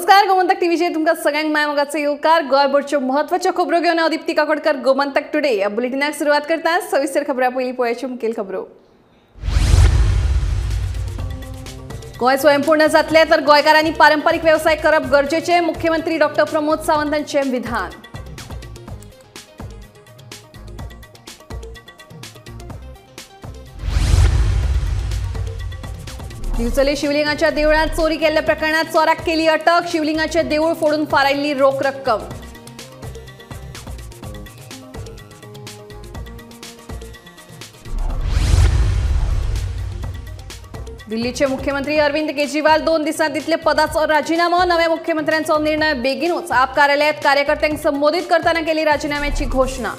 नमस्कार, गोमंतक टीव्हीचे तुमका सगळ्यांक माय मोगाचे येवकार. गोंयभरच्यो म्हत्वाच्यो खबरो घेवन हांव दीप्ती काकोडकर गोमंतक टुडे या बुलेटिनाक सुरवात करता. सविस्तर खबरां पयलीं पळोवयाच्यो मुखेल खबरो. गोंय स्वयंपूर्ण जातले तर गोंयकारांनी पारंपारीक वेवसाय करप गरजेचे. मुख्यमंत्री डॉ. प्रमोद सावंतांचे विधान. दिवचले शिवलिंगाच्या देवळात चोरी केल्ल्या प्रकरणात चोराक केली अटक. शिवलिंगाचे देऊळ फोडून फारायल्ली रोख रक्कम. दिल्लीचे मुख्यमंत्री अरविंद केजरीवाल 2 दिसांत दितले पदाचो राजीनामो. नव्या मुख्यमंत्र्यांचो निर्णय बेगीनूच. आप कार्यालयात कार्यकर्त्यांक संबोधित करताना केली राजीनाम्याची घोषणा.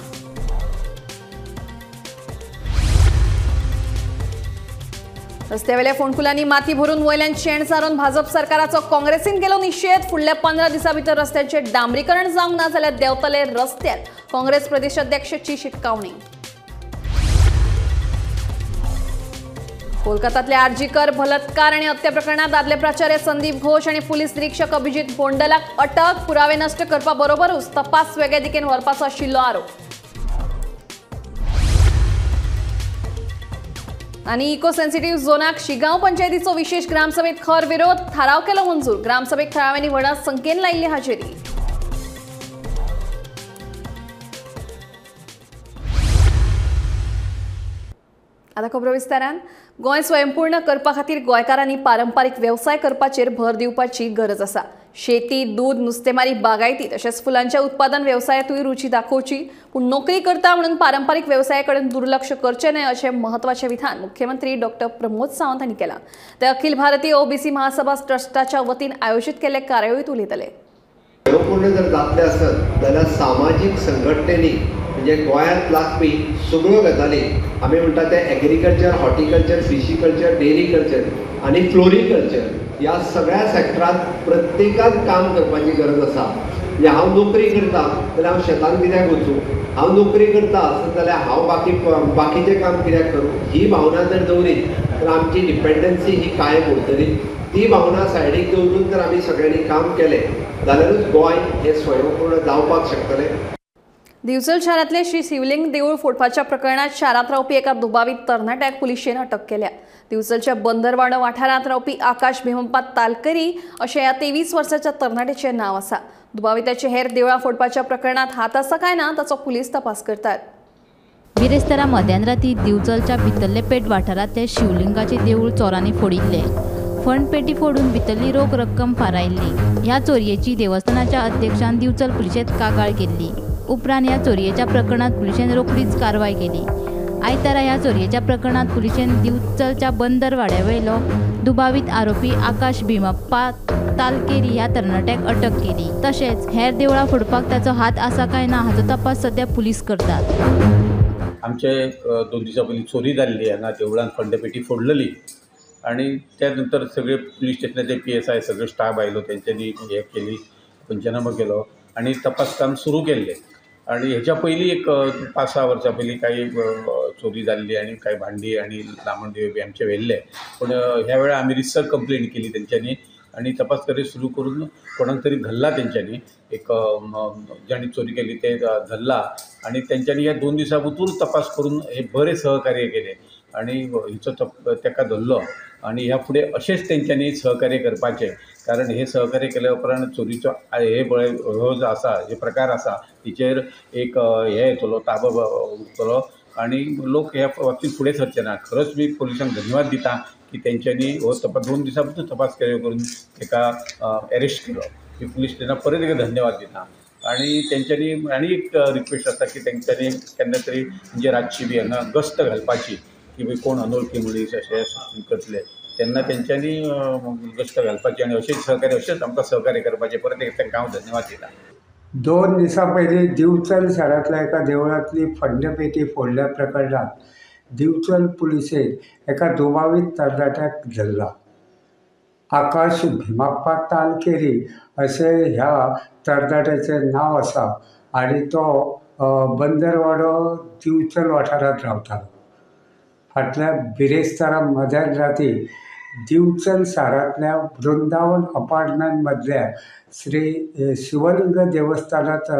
रस्त्यावेल्या फोंडकुलांनी माती भरून वयल्यान शेण सारून भाजप सरकाराचो काँग्रेसीन केलो निषेध. फुडल्या 15 दिसां भितर रस्त्यांचे डांबरीकरण जावंक ना जाल्यार देंवतले रस्त्यार. काँग्रेस प्रदेशाध्यक्षाची शिटकावणी. कोलकातांतल्या आर्जीकर बलात्कार आनी हत्या प्रकरणात दादले प्राचार्य संदीप घोष आनी पुलीस निरीक्षक अभिजीत बोंडलाक अटक. पुरावे नश्ट करपा बरोबरूच तपास वेगळे दिकेन व्हरपाचो आशिल्लो आरोप. आणि इको सेन्सिटिव्ह झोनाक शिगांव पंचायतीचो विशेष ग्रामसभेत खर विरोध. थाराव केलो मंजूर. ग्रामसभेक थळाव्यांनी व्हडा संख्येन लायिल्ली हाजेरी. आता खबरो विस्तारान. गोंय स्वयंपूर्ण करपा खातीर गोंयकारांनी पारंपारीक वेवसाय करपाचेर भर दिवपाची गरज आसा. शेती, दूध, नुस्तेमारी, बागायती तशेंच फुलांच्या उत्पादन वेवसायातूय रुची दाखोवची. पूण नोकरी करता म्हणून पारंपारीक वेवसाया कडेन दुर्लक्ष करचें न्हय अशें म्हत्वाचें विधान मुख्यमंत्री डॉ. प्रमोद सावंत हांणी केलां. ते अखिल भारतीय ओबीसी महासभा ट्रस्टाच्या वतीन आयोजीत केल्ले कार्यावळीत उलयताले. पूर्ण जर जातले आसत जाल्यार सामाजीक संघटनेनी म्हणजे गोंयांत लागपी सगळ्यो गजाली आमी म्हणटा ते एग्रीकल्चर, हॉर्टिकल्चर, फिशिकल्चर, डेरी कल्चर आनी फ्लोरिकल्चर ह्या सगळ्या सेक्टरांत प्रत्येकान काम करपाची गरज आसा. म्हणजे हांव नोकरी करता जाल्यार हांव शेतान कित्याक वचूं, हांव नोकरी करता आसत जाल्यार हांव बाकीचें काम कित्याक करूं, ही भावना जर दवरीत तर आमची डिपेंडन्सी ही कायम उरतली. ती भावना सायडीक दवरून जर आमी सगळ्यांनी काम केलें जाल्यारूच गोंय हें स्वयंपूर्ण जावपाक शकतलें. दिवचल शारांतले श्री शिवलिंग देऊळ फोडपाच्या प्रकरणात शारांत रावपी एका दुबावित तरणाट्याक पुलिशेन अटक केल्या. दिवचलच्या बंदरवाडो वाठारांत रावपी आकाश भिमप्पा तालकरी अशें ह्या 23 वर्साच्या तरणाट्याचें नांव आसा. दुबाविताचे हेर देवळां फोडपाच्या प्रकरणात हात आसा काय ना ताचो पुलीस तपास करतात. बिरेस्तारा मध्यान दिवचलच्या भितरले पेट वाठारांत ते शिवलिंगाचे देऊळ चोरांनी फोडिल्ले. फंड पेटी फोडून भितरली रोख रक्कम फारायल्ली. ह्या चोरयेची देवस्थानाच्या अध्यक्षान दिवचल पुलिशेंत कागाळ केल्ली. उपरांत ह्या चोरयेच्या प्रकरणात पुलिशेन रोखडीच कारवाय केली. आयतारा ह्या चोरयेच्या प्रकरणात पुलिशेन दिवचलच्या बंदरवाड्यावेलो दुबावित आरोपी आकाश भिमप्पा तालकेरी ह्या तरणाट्याक अटक केली. तशेंच हेर देवळां फोडपाक ताचो हात आसा काय ना हाचो तपास सध्या पुलीस करतात. आमचे 2 दिसां पयलीं चोरी जाल्ली हांगा देवळांत फंडपेटी फोडलेली आणि त्यानंतर सगळे पुलीस स्टेशनाचे PSI सगळे स्टाफ आयलो, तेंच्यांनी हे केली, पंचनामा केलो आणि तपास काम सुरू केल्लें. आणि हेच्या पयलीं एक 5-6 वर्सां पयलीं काही चोरी जाल्ली आणि काही भांडी आणि लामण दिवे बी आमचे व्हेल्ले. पूण ह्या वेळार आमी रिसर कंप्लेंट केली तेंच्यांनी आणि तपास कार्य सुरू करून कोणाक तरी धरला तेंच्यांनी. एक ज्यांनी चोरी केली ते धरला आणि तेंच्यांनी ह्या 2 दिसां भितर तपास करून हे बरे सहकार्य केले आणि हिचो तेका धरलो. आणि ह्या फुडें अशेंच तेंच्यांनी सहकार्य करपाचें, कारण हे सहकार्य केल्या उपरांत चोरीचो हे हो जो आसा, जे प्रकार आसा तिचेर एक हे येतलो, ताबो उरतलो आणि लोक ह्या बाबतींत फुडें सरचे ना. खरोच मी पुलिसांक धन्यवाद दिता की तेंच्यांनी हो 2 दिसां भितर तपास कार्य करून ताका अरेस्ट केलो. मी पुलीस स्टेशनाक परत एक धन्यवाद दिता. आणि तेंच्यांनी आनी एक रिक्वेस्ट आसा की तेंच्यांनी केन्ना तरी म्हणजे रातची बी हांगा गस्त घालपाची की भाई कोण अनोळखी मनीस अशें करतले तेन्ना तेंच्यांनी गस्त घालपाची आणि अशेंच आमकां सहकार्य करपाचें. परत एक तांकां हांव धन्यवाद दिता. 2 दिसां पयलीं दिवचल शारांतल्या एका देवळांतली फंडपेटी फोडल्या प्रकरणात दिवचल पुलिशेन एका दुबावित तरणाट्याक धरला. आकाश भिमप्पा तालकेरी अशें ह्या तरणाट्याचें नांव आसा आनी तो बंदरवाडो दिवचल वाठारांत रावतालो. फाटल्या बिरेस्तारा मध्यान राती दिवचल शारातल्या वृंदावन अपार्टमेंटमधल्या श्री शिवलिंग देवस्थानात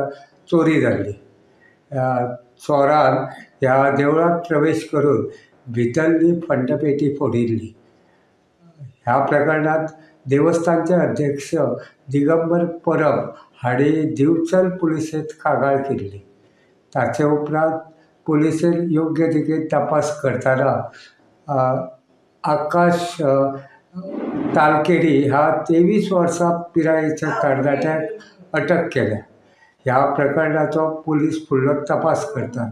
चोरी झाली. चोरान ह्या देवळात प्रवेश करून भितरली फंडपेटी फोडिल्ली. ह्या प्रकरणात देवस्थानचे अध्यक्ष दिगंबर परब हांणी दिवचल पुलिसेंत कागाळ केल्ली. ताचे उपरांत पुलिसेन योग्य रितीन तपास करतना आकाश तालकेरी ह्या 23 वर्सां पिरायेच्या तरणाट्याक अटक केल्या. ह्या प्रकरणाचो पुलीस फुडलो तपास करतात.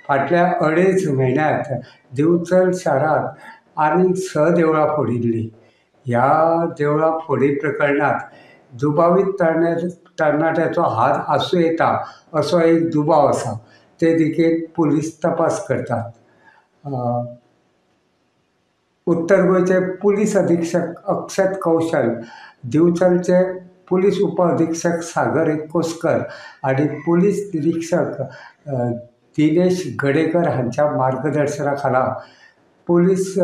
फाटल्या 2.5 म्हयन्यांत दिवचल शारांत आनीक 6 देवळां फोडिल्लीं. ह्या देवळां फोडी प्रकरणांत दुबावीत तरणाट्याचो हात आसूं येता असो एक दुबाव आसा. ते देखीत पुलीस तपास करतात. उत्तर गोंयचे पुलीस अधीक्षक अक्षत कौशल, दिवचलचे पुलीस उप अधीक्षक सागर एककोसकर आनी पुलीस निरीक्षक दिनेश गडेकर हांच्या मार्गदर्शना खाला पुलीस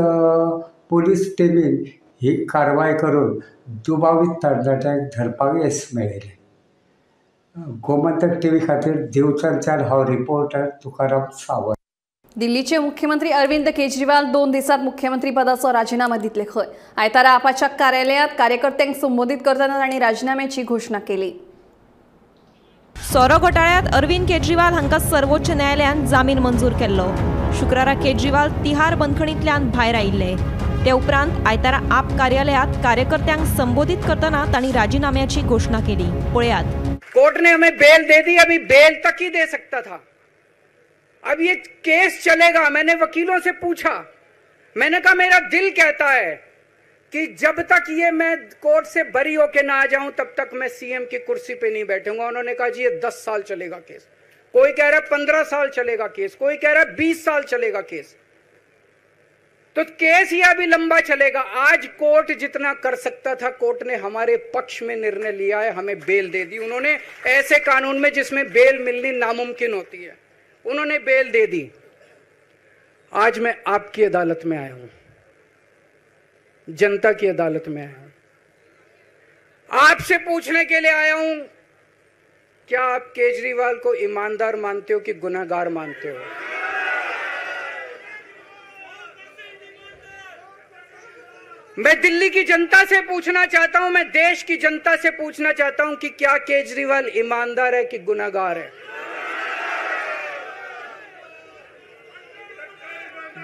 टिमीन ही कारवाय करून दुबावीत तरणाट्यांक धरपाक येस मेळयलें. गोमंतक टीव्ही खातीर दिवचलच्यान हांव रिपोर्टर तुकाराम सावंत. दिल्लीचे मुख्यमंत्री अरविंद केजरीवाल 2 दिसांत मुख्यमंत्री पदाचो राजीनामा दितले खंय. आयतारा आपाच्या कार्यालयांत कार्यकर्त्यांक संबोधीत करतना तांणी राजीनाम्याची घोशणा केली. सोरो घोटाळ्यांत अरविंद केजरीवाल हांकां सर्वोच्च न्यायालयान जामीन मंजूर केल्लो. शुक्रारा केजरीवाल तिहार बंदखणींतल्यान भायर आयिल्ले. ते उपरांत आयतारा आप कार्यालयांत कार्यकर्त्यांक संबोधीत करतना तांणी राजीनाम्याची घोशणा केली. पळयात. कोर्ट ने हमें बेल दे दी, अभी बेल तक ही दे सकता था. अब ये केस चलेगा. मैंने वकीलों से पूछा, मैंने कहा मेरा दिल कहता है कि जब तक ये मैं कोर्ट से बरी होके ना आ जाऊं तब तक मैं सीएम की कुर्सी पे नहीं बैठूंगा. उन्होंने कहा जी ये 10 साल चलेगा केस, कोई कह रहा है 15 साल चलेगा केस, कोई कह रहा है 20 साल चलेगा केस. तो केस ही अभी लंबा चलेगा. आज कोर्ट जितना कर सकता था कोर्ट ने हमारे पक्ष में निर्णय लिया है, हमें बेल दे दी. उन्होंने ऐसे कानून में जिसमें बेल मिलनी नामुमकिन होती है, उन्होंने बेल दे दी. आज मैं आपकी अदालत में आया हूं, जनता की अदालत में आया हूं, आपसे पूछने के लिए आया हूं, क्या आप केजरीवाल को ईमानदार मानते हो कि गुनहगार मानते हो? मैं दिल्ली की जनता से पूछना चाहता हूं, मैं देश की जनता से पूछना चाहता हूं कि क्या केजरीवाल ईमानदार है कि गुनहगार है?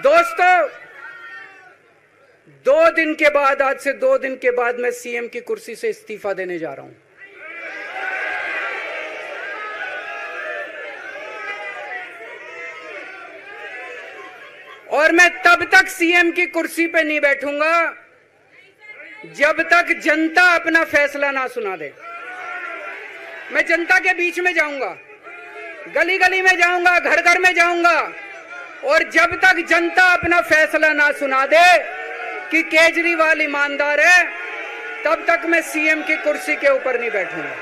दोस्तों, 2 दिन के बाद, आज से 2 दिन के बाद मैं सीएम की कुर्सी से इस्तीफा देने जा रहा हूं. और मैं तब तक सीएम की कुर्सी पे नहीं बैठूंगा जब तक जनता अपना फैसला ना सुना दे. मैं जनता के बीच में जाऊंगा, गली गली में जाऊंगा, घर घर में जाऊंगा, और जब तक जनता अपना फैसला ना सुना दे कि केजरीवाल ईमानदार है, तब तक मैं सीएम की कुर्सी के ऊपर नहीं बैठूंगा.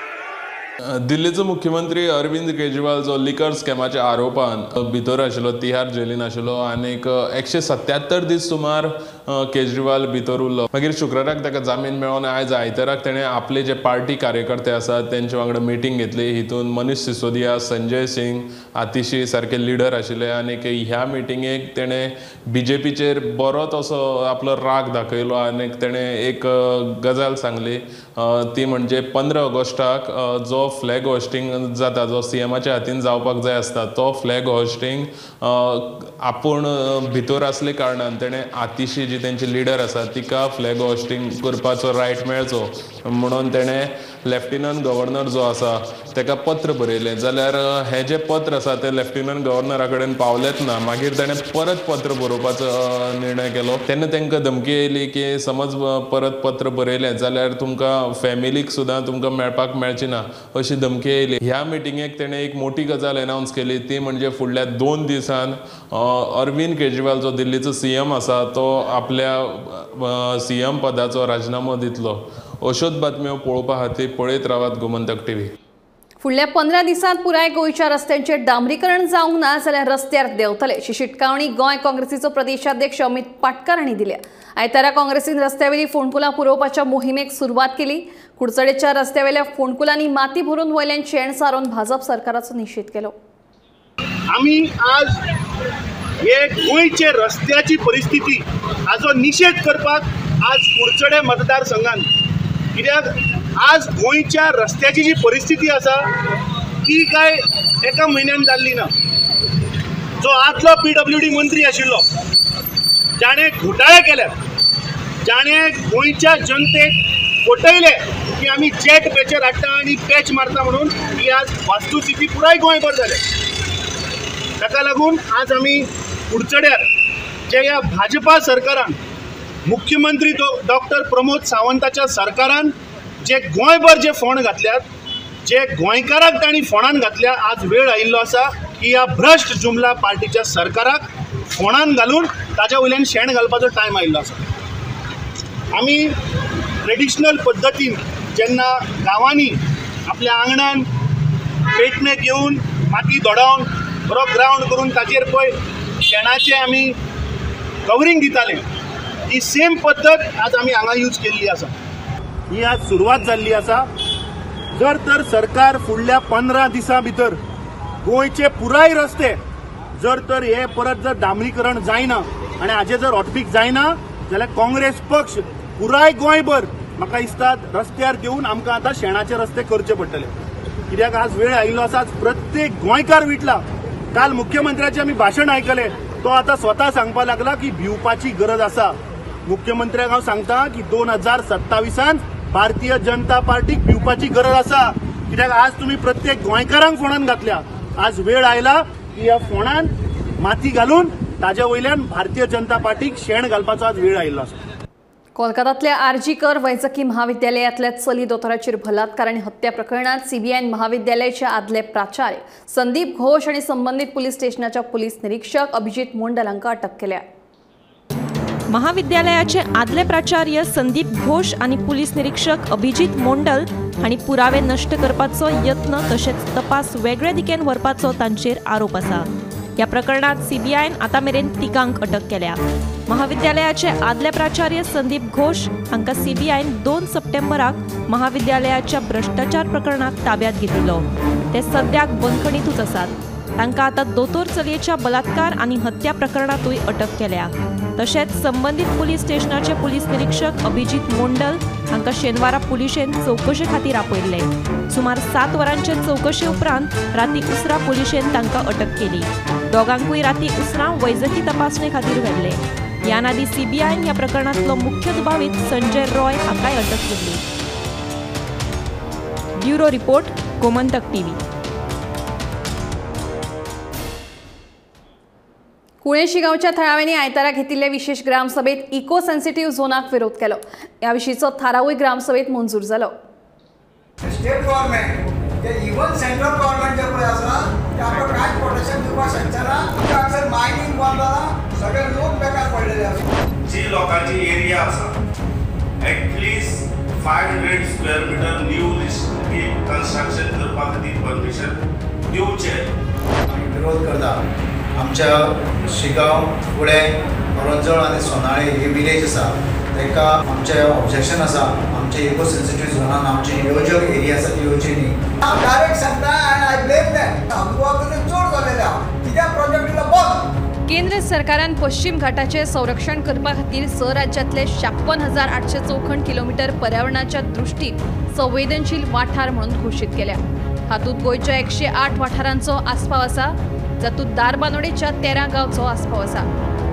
दिल्लीचो मुख्यमंत्री अरविंद केजरीवाल जो लिकर स्कॅमाच्या आरोपान भितर आशिल्लो, तिहार जेलीन आशिल्लो, आनीक 177 दीस सुमार केजरीवाल भितर उरलो. मागीर शुक्राराक ताका जामीन मेळोन आयज आयताराक तेणें आपले जे पार्टी कार्यकर्ते आसात तेंचे वांगडा मिटींग घेतली. हितून मनीष सिसोदिया, संजय सिंग, आतिशी सारके लिडर आशिल्ले. आनीक ह्या मिटिंगेक तेणें BJPचेर बरोच असो आपलो राग दाखयलो. आनीक तेणें एक गजाल सांगली, ती म्हणजे 15 ऑगस्टाक जो फ्लॅग होस्टिंग जाता, जो सीएमाच्या हातीन जावपाक जाय आसता, तो फ्लॅग होस्टिंग आपूण भितर आसले कारणान तेणें आतिशी जी तेंची लिडर आसा तिका फ्लॅग होस्टिंग करपाचो रायट मेळचो म्हणून तेणें लेफ्टनंट गव्हर्नर जो आसा ताका पत्र बरयलें. जाल्यार हें जें पत्र आसा तें लेफ्टनंट गव्हर्नरा कडेन पावलेंच ना. मागीर ताणें परत पत्र बरोवपाचो निर्णय केलो. तेन्ना तांकां धमकी येयली की समज परत पत्र बरयलें जाल्यार तुमकां फॅमिलीक सुद्दां तुमकां मेळपाक मेळची ना, अशी धमकी येयली. ह्या मिटिंगेक तेणें एक मोठी गजाल अनावन्स केली, ती म्हणजे फुडल्या 2 दिसान अरविंद केजरीवाल जो दिल्लीचो सीएम आसा तो आपल्या सीएम पदाचो राजिनामो दितलो. अश्योच बातम्यो पळोवपा खातीर पळयत रावात गोमंतक टीव्ही. फुडल्या 15 दिसांत पुराय गोंयच्या रस्त्यांचे डांबरीकरण जावंक ना जाल्यार रस्त्यार देंवतले अशी शिटकावणी गोंय काँग्रेसीचो प्रदेशाध्यक्ष अमित पाटकर हांणी दिल्या। आयतारा काँग्रेसीन रस्त्यावेली फोंडकुलां पुरोवपाच्या मोहिमेक सुरवात केली। कुडचडेच्या रस्त्यावेल्या फोंडकुलांनी माती भरून वयल्यान शेण सारोवन भाजप सरकाराचो निशेध केलो। आम्ही आज हे गोंयचे रस्त्याची परिस्थिती हाचो निशेध करपाक आज कुडचडे मतदारसंघात, कित्याक आज गोंयच्या रस्त्याची जी परिस्थिती आसा ती काय एका म्हयन्यान जाल्ली ना। जो आदलो PWD मंत्री आशिल्लो जाणे घोटाळे केले, जाणे गोंयच्या जनतेक फटयले की आमी जेट पॅचर हाडटा आनी पॅच मारता म्हणून, ही आज वास्तुस्थिती पुराय गोंयभर जाल्या। ताका लागून आज आमी कुडचड्यार जे ह्या भाजपा सरकारान, मुख्यमंत्री डॉक्टर प्रमोद सावंताच्या सरकारान जे गोंयभर जे फोंड घातल्यात, जे गोंयकाराक तांणी फोंडान घातल्या, आज वेळ आयिल्लो आसा की ह्या भ्रश्ट जुमला पार्टीच्या सरकाराक फोंडान घालून ताच्या वयल्यान शेण घालपाचो टायम आयिल्लो आसा। आमी ट्रेडिशनल पद्दतीन जेन्ना गांवांनी आपल्या आंगणान पेटणे घेवन माती दोडावन बरो ग्रावंड करून ताचेर पळय शेणाचें आमी कवरींग दिताले, ती सेम पद्दत आज आमी हांगा यूज केल्ली आसा। ही आज सुरवात जाल्ली आसा। जर तर सरकार फुडल्या 15 दिसां भितर गोंयचे पुराय रस्ते जर तर हे परत जर डांबरीकरण जायना आनी हाचे जर ऑटपीक जायना जाल्यार काँग्रेस पक्ष पुराय गोंयभर म्हाका दिसता रस्त्यार देऊन आमकां आतां शेणाचे रस्ते करचे पडटले, कित्याक आज वेळ आयिल्लो आसा। प्रत्येक गोंयकार विटला। काल मुख्यमंत्र्याचे आमी भाशण आयकले, तो आता स्वता सांगपा लागला की भिवपाची गरज आसा। मुख्यमंत्र्याक हांव सांगता की 2027 भारतीय जनता पार्टीक भिवपाची गरज आसा, कित्याक आज तुम्ही प्रत्येक गोंयकारांक फोंडान घातल्या। आज वेळ आयला की ह्या फोंडान माती घालून ताच्या वयल्यान भारतीय जनता पार्टीक शेण घालपाचो आज वेळ आयिल्लो आसा। कोलकातांतल्या आर.जी.कर वैजकी महाविद्यालयातल्या चली दोतोराचेर बलात्कार आनी हत्या प्रकरणात सीबीआयन महाविद्यालयाचे आदले प्राचार्य संदीप घोष आणि संबंधित पोलीस स्टेशनाच्या पोलीस निरीक्षक अभिजित मोंडल हांकां अटक केल्या। महाविद्यालयाचे आदले प्राचार्य संदीप घोष आणि पोलीस निरीक्षक अभिजित मोंडल हांणी पुरावे नष्ट करपाचो यत्न तशेंच तपास वेगळे दिकेन व्हरपाचो तांचेर आरोप आसा। या प्रकरणात सीबीआयन आता मेरेन तिगांक अटक केल्या। महाविद्यालयाचे आदले प्राचार्य संदीप घोष हांकां सीबीआयन 2 सप्टेंबराक महाविद्यालयाच्या भ्रष्टाचार प्रकरणात ताब्यात घेतिल्लो। ते सद्याक बंदखणीतूच आसात। तांकां आतां दोतोर चलयेच्या बलात्कार आनी हत्या प्रकरणातूय अटक केल्या। तशेंच संबंधित पोलीस स्टेशनाचे पोलीस निरीक्षक अभिजित मोंडल हांकां शेनवारा पुलिशेन चौकशे खातीर आपयल्ले। सुमार 7 वरांचे चौकशे उपरांत राती उसरा पुलिशेन तांकां अटक केली। दोगांकूय राती उसरा वैजकी तपासणे खातीर व्हेल्ले। ह्या नादी सीबीआयन ह्या प्रकरणांतलो मुख्य दुबावीत संजय रॉय हाकाय अटक केली। Bureau report, Gomantak TV. Kule शिगांवच्या थळाव्यांनी आयतारा घेतिल्ले विशेष ग्रामसभेत इको सेन्सिटिव्ह झोनाक विरोध केलो। ह्या विशींचो थारावूय ग्रामसभेत मंजूर जालो। स्टेट गव्हर्नमेंट जे इवन सेंट्रल गव्हर्नमेंट जे पळय आसा ते आमकां कांय प्रोटेक्शन दिवपाक शकना। हांगासर मायनिंग बंद जाला, सगळे लोक बेकार पडलेले आसा। जी लोकांची एरिया आसा at least 500 square metre new construction करपा खातीर परमिशन दिवचे। आमी विरोध करता। आमच्या शिगांव, कुळे, करंजळ आनी सोनाळे हे विलेज आसा ताका आमचें ऑब्जेक्शन आसा। आमचे इको सेन्सिटिव्ह झोनान आमची येवजण एरिया आसा ती येवची न्ही। डायरेक्ट सांगता आनी आय ब्लेम देम। आमकां चड जालेले आहा कित्याक प्रोजेक्ट बंद। केंद्र सरकारान पश्चिम घाटाचे संरक्षण करपा खातीर 6 राज्यांतले 56,800 चौखण किलोमीटर पर्यावरणाच्या दृश्टीन संवेदनशील वाठार म्हणून घोशीत केल्या। हातूंत गोंयच्या 108 वाठारांचो आस्पाव आसा, जातूंत दारबांदोडेच्या 13 गांवचो आस्पाव आसा।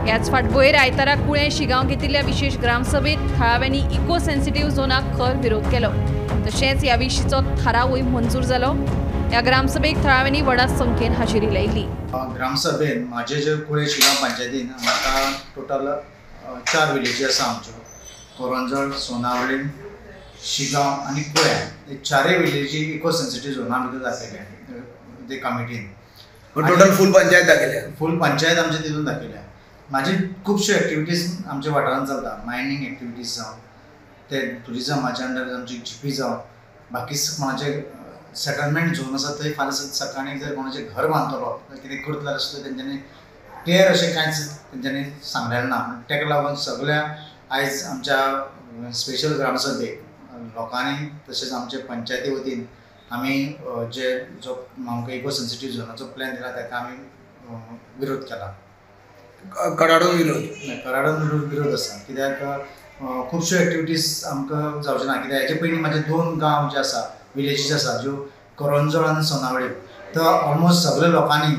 ह्याच फाटभुंयेर आयतारा कुळे शिगांव घेतिल्ल्या विशेष ग्रामसभेत थळाव्यांनी इको सेन्सिटिव्ह झोनाक खर विरोध केलो। तशेंच ह्या विशींचो थारावूय मंजूर जालो। ह्या ग्रामसभेक थळाव्यांनी व्हडा संख्येन हाजिरी लायिल्ली। ग्रामसभेन म्हाजे जे कुळे शिगांव पंचायतीन म्हाका टोटल 4 विलेजी आसा आमच्यो, करंजळ, सोनावळे, शिगांव आनी कुळे। हे 4 विलेजी इको सेन्सिटिव्ह झोना भितर दाखयल्या ते कमिटीन। टोटल फूल पंचायत दाखयल्या। फूल पंचायत आमचे तितून दाखयल्या। म्हाजी खुबश्यो एक्टिविटीज आमच्या वाठारांत चलता। मायनींग एक्टिविटीज जावं, ते टुरिजमाच्या अंडर आमची जीपी जावं, बाकी म्हाजे सेटलमेंट झोन आसा थंय फाल्यां सकाळीं जर कोणाचें घर बांदतलो कितें करतलो सुद्दां तेंच्यांनी क्लियर अशें कांयच तेंच्यांनी सांगलेलें ना. ताका लागून सगळ्या आयज आमच्या स्पेशल ग्रामसभेक लोकांनी तशेंच आमचे पंचायती वतीन आमी जो आमकां इको सेन्सिटीव झोनाचो प्लॅन दिला ताका आमी विरोध केला. कडाडून विरोध आसा कित्याक खुबश्यो एक्टिविटीज आमकां जावच्यो ना. कित्याक हेचे पयलीं म्हाजे 2 गांव जे आसा विलेजीस आसा ज्यो करंजोळ आनी सोनावळे तो ऑलमोस्ट सगळ्या लोकांनी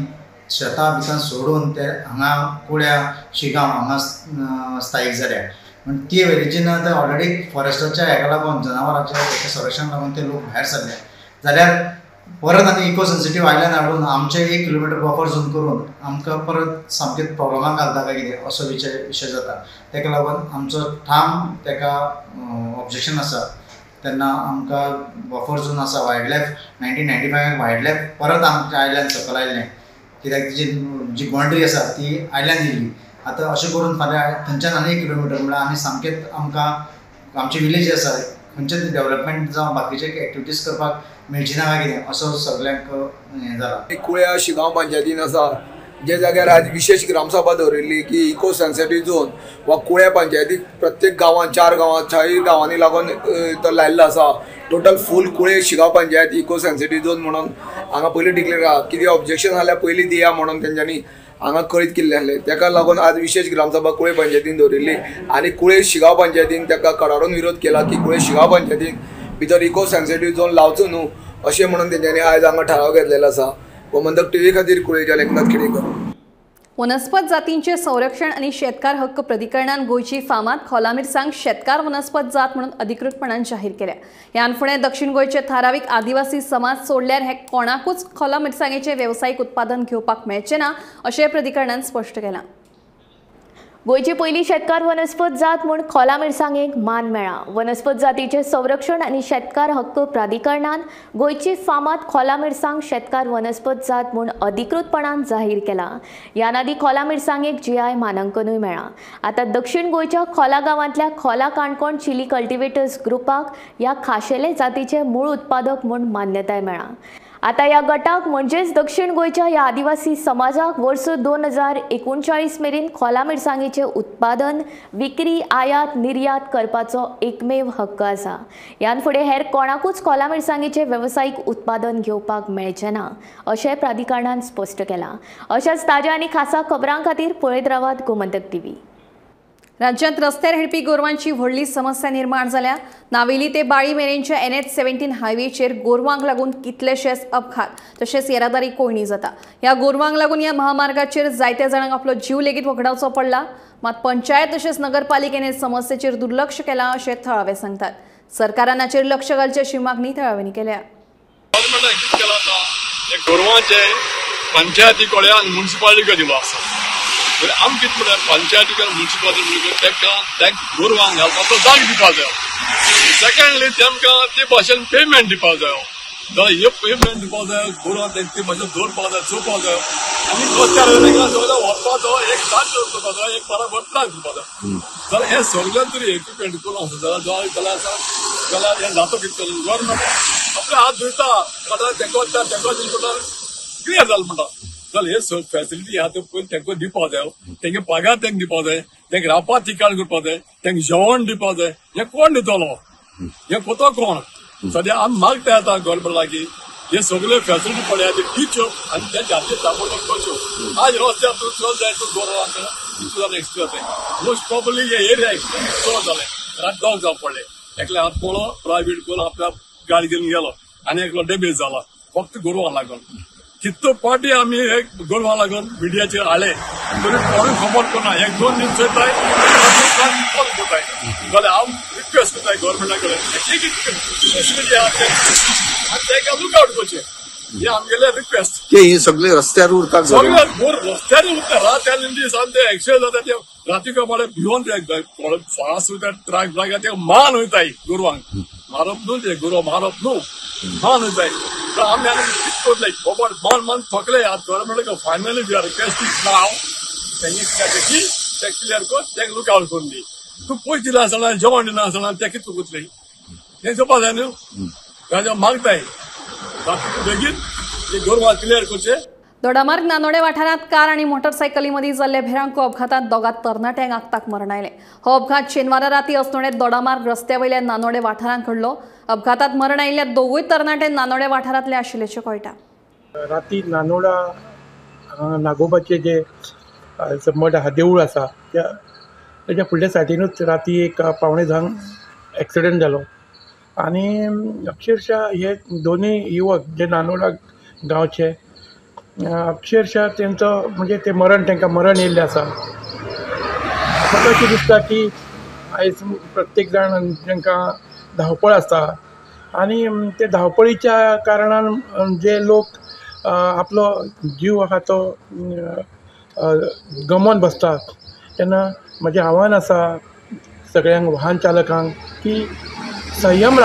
शेतां बितां सोडून ते हांगा कुळ्या शिगांव हांगा स्थायीक जाल्या. पूण ती विलेजीन आतां ऑलरेडी फॉरेस्टाच्या हेका लागून जनावरांच्या संरक्षणाक लागून ते लोक भायर सरले जाल्यार परत आनी इको सेन्सिटीव आयलँड हाडून आमचे 1 किलोमिटर बफर झोन करून आमकां परत सामकें प्रॉब्लमाक घालता काय कितें असो विशय जाता. ताका लागून आमचो ठाम ताका ऑब्जेक्शन आसा. तेन्ना आमकां बफर झोन आसा वायल्ड लायफ 1995 वायल्ड लायफ परत आमच्या आयलँड सकयल आयलें कित्याक तिची जी बाउंड्री आसा ती आयलँड येयली. आतां अशें करून फाल्यां थंयच्यान आनी 1 किलोमिटर म्हळ्यार आमी सामकेंच आमकां आमची विलेज आसा खंयचेच डेवलपमेंट जावं बाकीचे एक्टिविटीज करपाक मेळची ना काय कितें असो सगळ्यांक हें जाला. कुळ्या शिगांव पंचायतीन आसा जे जाग्यार आज विशेष ग्रामसभा दवरिल्ली की इको सेन्सिटीव झोन वा कुळ्या पंचायतीक प्रत्येक गांवांत 4 गांवांत 4 गांवांनी लागून तो लायिल्लो आसा. Total full Kule Shigaon panchayat eco sensitive zone म्हणून हांगा पयलीं डिक्लेअर आहा. कितें ऑब्जेक्शन जाल्यार पयलीं दिया म्हणून तेंच्यांनी हांगा कळीत केल्लें आसलें. ताका लागून आज विशेष ग्रामसभा कुळे पंचायतीन दवरिल्ली आनी कुळे शिगांव पंचायतीन ताका कडाडून विरोध केला की कुळे शिगांव पंचायतीन भितर इको सेन्सिटीव झोन लावचो न्हू अशें म्हणून तेंच्यांनी आयज हांगा थाराव घेतलेलो आसा. गोमंतक टीव्ही खातीर कुळेच्या एकनाथ खेडेकर. वनस्पत जातींचे संरक्षण आणि शेतकार हक्क प्राधिकरणान गोयची फामाद खोला मिरसांग शेतकार वनस्पत जात म्हणून अधिकृतपणान जाहीर केल्या. ह्यान फुडें दक्षिण गोंयचे थारावीक आदिवासी समाज सोडल्यार हे कोणाकूच खोला मिरसांगेचे वेवसायीक उत्पादन घेवपाक मेळचे ना अशें प्राधिकरणान स्पश्ट केलां. गोयची पयली शेतकार वनस्पत जात म्हूण खोला मिरसांगेक मान मेळ्ळा. वनस्पत जातीचे संरक्षण आनी शेतकार हक्क प्राधिकरणान गोयची फामाद खोला मिरसांग शेतकार वनस्पत जात म्हूण अधिकृतपणान जाहीर केला. ह्या आदी खोला मिरसांगेक GI मानांकनूय मेळ्ळा. आतां दक्षिण गोंयच्या खोला गांवांतल्या खोला काणकोण चिली कल्टिवेटर्स ग्रुपाक ह्या खाशेले जातीचे मूळ उत्पादक म्हूण मान्यताय मेळ्ळा. आता ह्या गटाक म्हणजेच दक्षिण गोंयच्या ह्या आदिवासी समाजाक वर्स 2039 मेरेन खोला मिरसांगेचे उत्पादन विक्री आयात निर्यात करपाचो एकमेव हक्क आसा. ह्यान फुडें हेर कोणाकूच खोला मिरसांगेचे वेवसायीक उत्पादन घेवपाक मेळचें ना अशें प्राधिकरणान स्पश्ट केलां. अशाच ताज्या आनी खासा खबरां खातीर पळयत रावात गोमंतक टीव्ही. राज्यांत रस्त्यार हिडपी गोरवांची व्हडली समस्या निर्माण जाल्या. नावेली ते बाळी मेरेनच्या NH-17 हायवेचेर गोरवांक लागून कितलेशेच अपघात तशेंच येरादारी कोयणी जाता. ह्या गोरवांक लागून ह्या महामार्गाचेर जायत्या जाणांक आपलो जीव लेगीत वगडावचो पडला. मात पंचायत तशेंच नगरपालिकेन हे समस्येचेर दुर्लक्ष केलां अशें थळावे सांगतात. सरकारान हाचेर लक्ष घालचे अशी मागणी थळाव्यांनी केल्या. गोरवांचे पंचायती कडेन म्युनिसिपालिटी दिलो आसा. आम कितें म्हणल्यार पंचायतीक म्युनिसिपालिटी तांकां गोरवांक घालपाचो जाग दिवपाक जाय. सेकंडली तांकां ते भाशेन पेमेंट दिवपाक जाय. जाल्यार हे पेमेंट दिवपाक जाय गोरवांक ते भाशेन दवरपाक जाय चोवपाक जाय आनी रस्त्यार व्हरपाचो एक तास करपाक जाय एक बराबर त्रास दिवपाक जाय. जाल्यार हे सगळ्यान तरी इक्विपमेंट करून आसा जाल्यार हें जाता कितें गव्हर्मेंट आपले हात धुयता तेंको क्लियर जालें म्हणटा. जाल्यार हे फॅसिलिटी आहा त्यो पयलीं तांकां दिवपाक जाय. तेंगे पगार तांकां दिवपाक जाय. तांकां रावपाक ठिकाण करपाक जाय. तांकां जेवण दिवपाक जाय. हें कोण दितलो? हें कोतो कोण? सद्या आमी मागता आतां गव्हर्मेंटाक की हे सगळे फॅसिलिटी पळया ते दिच्यो आनी तेंच्या खातीर सपोर्ट करच्यो. आज रस्त्यार तूं चल जाय तूं गोरवांक एक्सप्रेस जाय मोस्ट प्रॉब्ली हे एरिया एक्सप्रेस चड जालें रातगांव जावं पडलें. एकले हात पळो प्रायवेट करून आपल्या गाडी घेवन गेलो आनी एकलो डेमेज जाला फक्त गोरवांक लागून. कितलो पाटी आमी गोरवांक लागून मिडियाचेर हाडले तरी कोणूय खबर करना. 1-2 दीस चलताय करताय. जाल्यार हांव रिक्वेस्ट करताय गव्हर्मेंटा कडेन फॅसिलिटी आहा ताका लूक आवट करचें हे आमगेले रिक्वेस्ट. हे सगळे रस्त्यार उरतात सगळे रस्त्यार उरता रात दीस आनी ते एक्सिडेंट जाता ते राती कमाडे भिवून फास्ट वयता ट्राक ते मान वयताय गोरवांक मारप न्हू ते गोरवां मारप न्हू मान वयताय. आमी आनी कितें करतले खबर मान थकले गव्हर्मेंटाक फायनली वी आर रिक्वेस्टिंग नाव तेंगे ते क्लियर कर तेंका लूक आवट करून दी. तूं पयस दिना आसतना जेवण दिना आसतना ते कितें चुकतले तें चोवपा जाय न्हू. मागताय तातूंत बेगीन हे गोरवां क्लियर करचे. दोडामार्ग नानोडे वाठारात कार आणि मोटरसायकली मदीं जाल्ल्या भिरांकू अपघातात दोगा तरणाट्यांक आगताक मरण आयलें. हो अपघात शेनवारा राती असनोडे दोडामार्ग रस्त्या वयल्या नानोडे वाठारांत घडलो. अपघातात मरण आयिल्ल्या दोगूय तरणाटे नानोडे वाठारांतले आशिल्ल्याचें कळटा. राती नानोडा नागोबाचे जे मठ आहा देवूळ आसा त्याच्या फुडल्या सायडीनूच राती एक 9:15 एक्सिडेंट जालो आनी अक्षरशः हे दोनूय युवक जे नानोडा गांवचे अक्षरशः तेंचो म्हणजे ते तांकां मरण येयल्लें आसा. म्हाका अशें दिसता की आयज प्रत्येक जाण तांकां धांवपळ आसता आनी ते धांवपळीच्या कारणान जे लोक आपलो जीव आहा तो गमोवन बसतात तेन्ना म्हजें आव्हान आसा सगळ्यांक वाहन चालकांक की संयम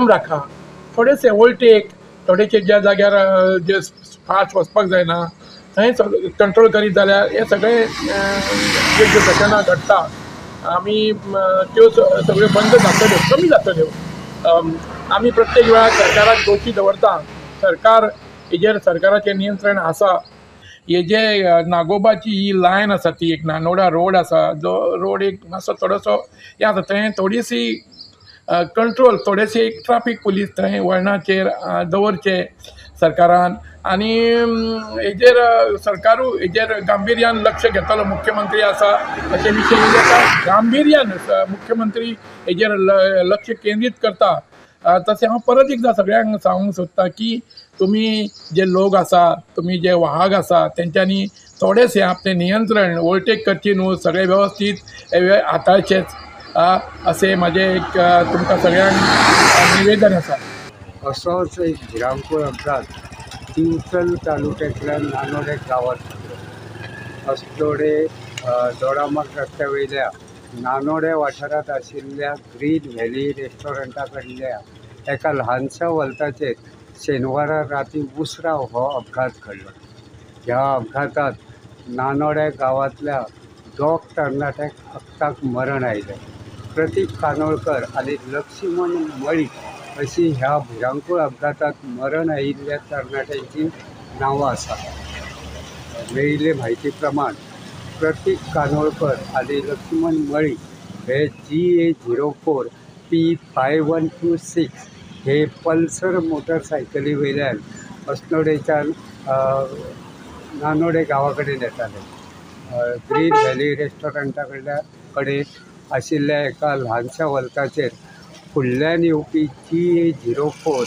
राखा. थोडेशे वोल्टेक थोडेशे ज्या जाग्यार जे फास्ट वचपाक जायना थंय कंट्रोल करीत जाल्यार हे सगळे ज्यो घटना घडटा आमी त्यो सगळ्यो बंद जातल्यो, कमी जातल्यो. आमी प्रत्येक वेळार सरकाराक दोशी दवरता. सरकार हेजेर सरकाराचें नियंत्रण आसा. हे जे नागोबाची ही लायन आसा ती एक नानोडा रोड आसा जो रोड एक मातसो थोडोसो हे आसा थंय थोडीशी कंट्रोल थोडेशे एक ट्राफीक पुलीस थंय वळणाचेर दवरचे सरकारान आनी हेजेर सरकारूय हेजेर गांभीर्यान लक्ष घेतलो. मुख्यमंत्री आसा अशे विशय येता गांभीर्यान मुख्यमंत्री हेजेर लक्ष केंद्रीत करता. तशें हांव परत एकदां सगळ्यांक सांगूंक सोदता की तुमी जे लोक आसा तुमी जे वाहक आसा तेंच्यांनी थोडेशें आपलें नियंत्रण ओवरटेक करची न्हू, सगळे वेवस्थीत हाताळचेच अशें म्हाजें एक तुमकां सगळ्यांक निवेदन आसा. असोच एक भिरांकूळ अपघात दिवचल तालुक्यांतल्या नानोडे गांवांत असनोडे दोडामार्ग रस्त्या वयल्या नानोडे वाठारांत आशिल्ल्या ग्रीन व्हॅली रेस्टॉरंटा कडल्या एका ल्हानशा वलताचेर शेनवारा राती उसरा हो अपघात घडलो. ह्या अपघातात नानोडे गांवांतल्या दोग तरणाट्यांक आगताक मरण आयलें. प्रतीक कानोळकर आनी लक्ष्मण मळी अशी ह्या भिरांकूळ अपघातात मरण आयिल्ल्या तरणाट्यांची नांवां आसात. मेळिल्ले म्हायती प्रमाण प्रतीक कानोळकर आनी लक्ष्मण मळी हे GA04 P5126 हे पल्सर मोटरसायकली वयल्यान असनोडेच्यान नानोडे गांवा कडेन येताले. ग्रीन व्हॅली रेस्टॉरंटा कडेन आशिल्ल्या एका ल्हानशा वलताचेर फुडल्यान येवपी GA04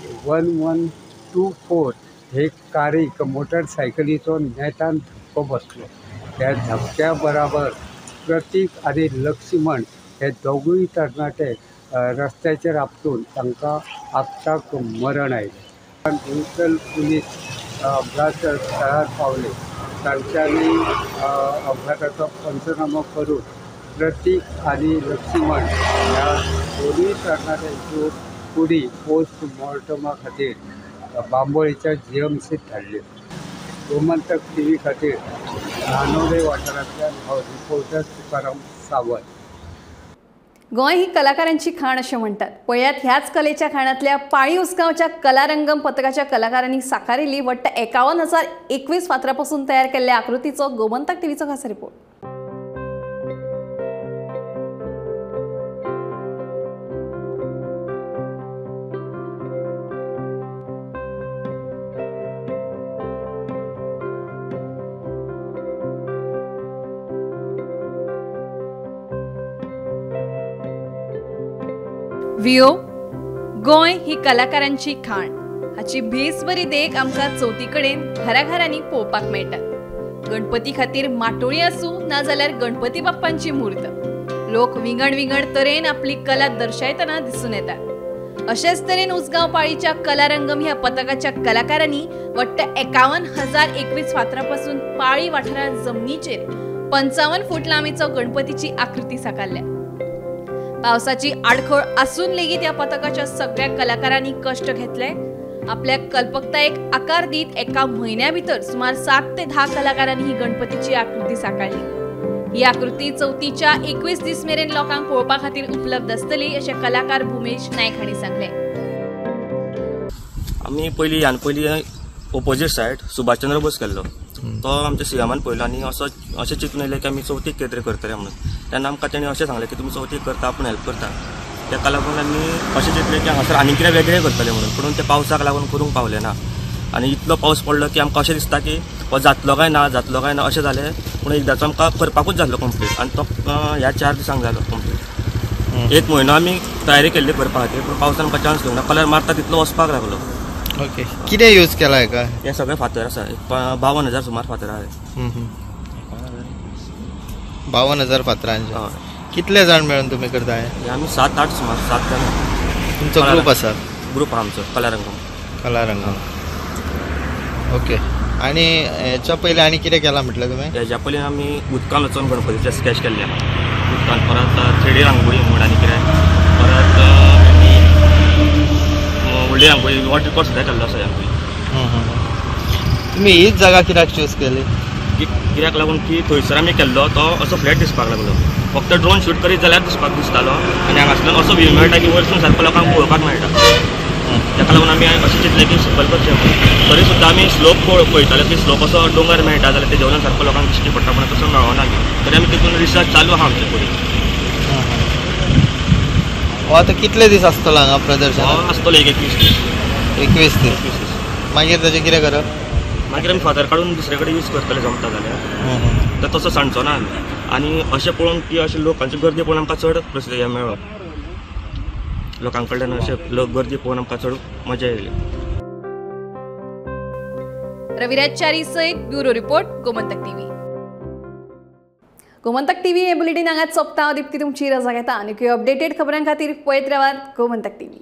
1124 हे कारीक मोटरसायकलीचो नेटान धक्को बसलो. त्या धक्क्या बराबर प्रतीक आनी लक्ष्मण हे दोगूय तरणाटे रस्त्याचेर आपटून तांकां आगताक मरण आयलें. दिवचल पुलीस अपघात स्थळार पावले. तांच्यांनी अपघाताचो पंचनामो करून प्रतीक आनी लक्ष्मण ह्या दोनूय तरणाट्यांच्यो कुडी पोस्ट मॉर्टमा खातीर बांबोळेच्या GMCत धाडल्यो. गोमंतक TV खातीर नानोडे वाठारांतल्यान हांव रिपोर्टर तुकाराम सावंत. गोंय ही कलाकारांची खाण अशें म्हणटात. पळयात ह्याच कलेच्या खाणांतल्या पाळी उसगांवच्या कलारंगम पथकाच्या कलाकारांनी साकारिल्ली वट्ट 51,021 फातरापासून तयार केल्ल्या आकृतीचो गोमंतक टीव्हीचो खास रिपोर्ट. विओ गोंय ही कलाकारांची खाण हाची भेसबरी देख आमकां चवथी कडेन घराघरांनी पळोवपाक मेळटात. गणपती खातीर माटोळी आसूं ना जाल्यार गणपती बाप्पांची मूर्त लोक विंगड विंगड तरेन आपली कला दर्शयतना दिसून येतात. अशेच तरेन उसगांव पाळीच्या कलारंगम ह्या पथकाच्या कलाकारांनी वट्ट 51,021 फातरापासून पाळी वाठारांत जमनीचेर 55 फूट लांबीचो गणपतीची आकृती साकारल्या. पावसाची आडखळ आसून लेगीत या पथकाच्या सगळ्या कलाकारांनी कष्ट घेतले. आपल्या कल्पकतायेक आकार दीत एका म्हयन्या भितर सुमार 7 ते 10 कलाकारांनी ही गणपतीची आकृती साकारली. ही आकृती चवथीच्या 21 दीस मेरेन लोकांक पळोवपा खातीर उपलब्ध आसतली अशें कलाकार भुमेश नायक हांणी सांगलें. आमी पयलीं ओपोजीट सायड सुभाषचंद्र बोस केल्लो तो आमच्या सीएमान पळयलो आनी अशें चिंतून येयलें की आमी चवथीक कितें तरी करतले म्हणून. तेन्ना आमकां तेणें अशें सांगलें की तुमी चवथीक करता आपूण हेल्प करता. ताका लागून आमी अशें चिंतलें की हांगासर आनी कितें वेगळें करतलें म्हणून. पूण ते पावसाक लागून करूंक पावले ना आनी इतलो पावस पडलो की आमकां अशें दिसता की हो जातलो काय ना अशें जालें. पूण एकदांचो आमकां करपाकूच जाल्लो कंप्लीट आनी तो ह्या 4 दिसांक जालो कंप्लीट. 1 म्हयनो आमी तयारी केल्ली करपा खातीर पूण पावसान आमकां चान्स घेवना. कलर मारता तितलो वचपाक लागलो. ओके. कितें यूज केला हेका? हे सगळे फातर आसा. 52,000 सुमार फातर आहा. 52,000 फातरांचे. कितले जाण मेळून तुमी करता? आमी 7-8 सुमार 7 जाण. तुमचो ग्रूप आसा? ग्रूप आमचो कलारंगम. ओके. आनी हेच्या पयलीं आनी कितें केलां म्हटलें तुवें? हेच्या पयलीं आमी उदकान वचून गणपतीचे स्केच केल्ले. उदकान परत 3D रांगोळी म्हण आनी कितें परत व्हडली रांगोळी वॉटर रिकॉर्ड सुद्दां केल्लो आसा आमी. तुमी हीच जागा कित्याक चूज केली? कित्याक लागून की थंयसर आमी केल्लो तो असो फ्लॅट दिसपाक लागलो. फक्त ड्रोन शूट करीत जाल्यार दिसतालो आनी हांगासल्यान असो व्यू मेळटा की वयरसून सारको लोकांक पळोवपाक मेळटा. ताका लागून आमी अशें चिंतलें की सिंपल करचें. तरी सुद्दां आमी स्लोप पळयताले की स्लोप असो डोंगर मेळटा जाल्यार तेजे वयल्यान सारको लोकांक दिश्टी पडटा पूण तसो मेळना आमी. तरी आमी तितून रिसर्च चालू आहा आमचे फुडें. हो आतां कितले दीस आसतलो हांगा प्रदर्शन? आसतलो 21 दीस. 21 दीस. मागीर ताजें कितें करप? मागीर आमी फातर काडून दुसरे कडेन यूज करतले जमता जाल्यार. तर तसो सांगचो ना आमी. आनी अशें पळोवन की अशें लोकांची गर्दी पळोवन आमकां चड प्रसिद्धी मेळ्ळो. लोकां कडल्यान अशें गर्दी पळोवन आमकां चड मजा येयली. रविराज च्यारी सयत bureau report Gomantak TV. Gomantak TV हे बुलेटिन हांगाच सोंपता. दिप्ती तुमची रजा घेता. आनी अपडेटेड खबरां खातीर पळयत रावात गोमंतक टीव्ही.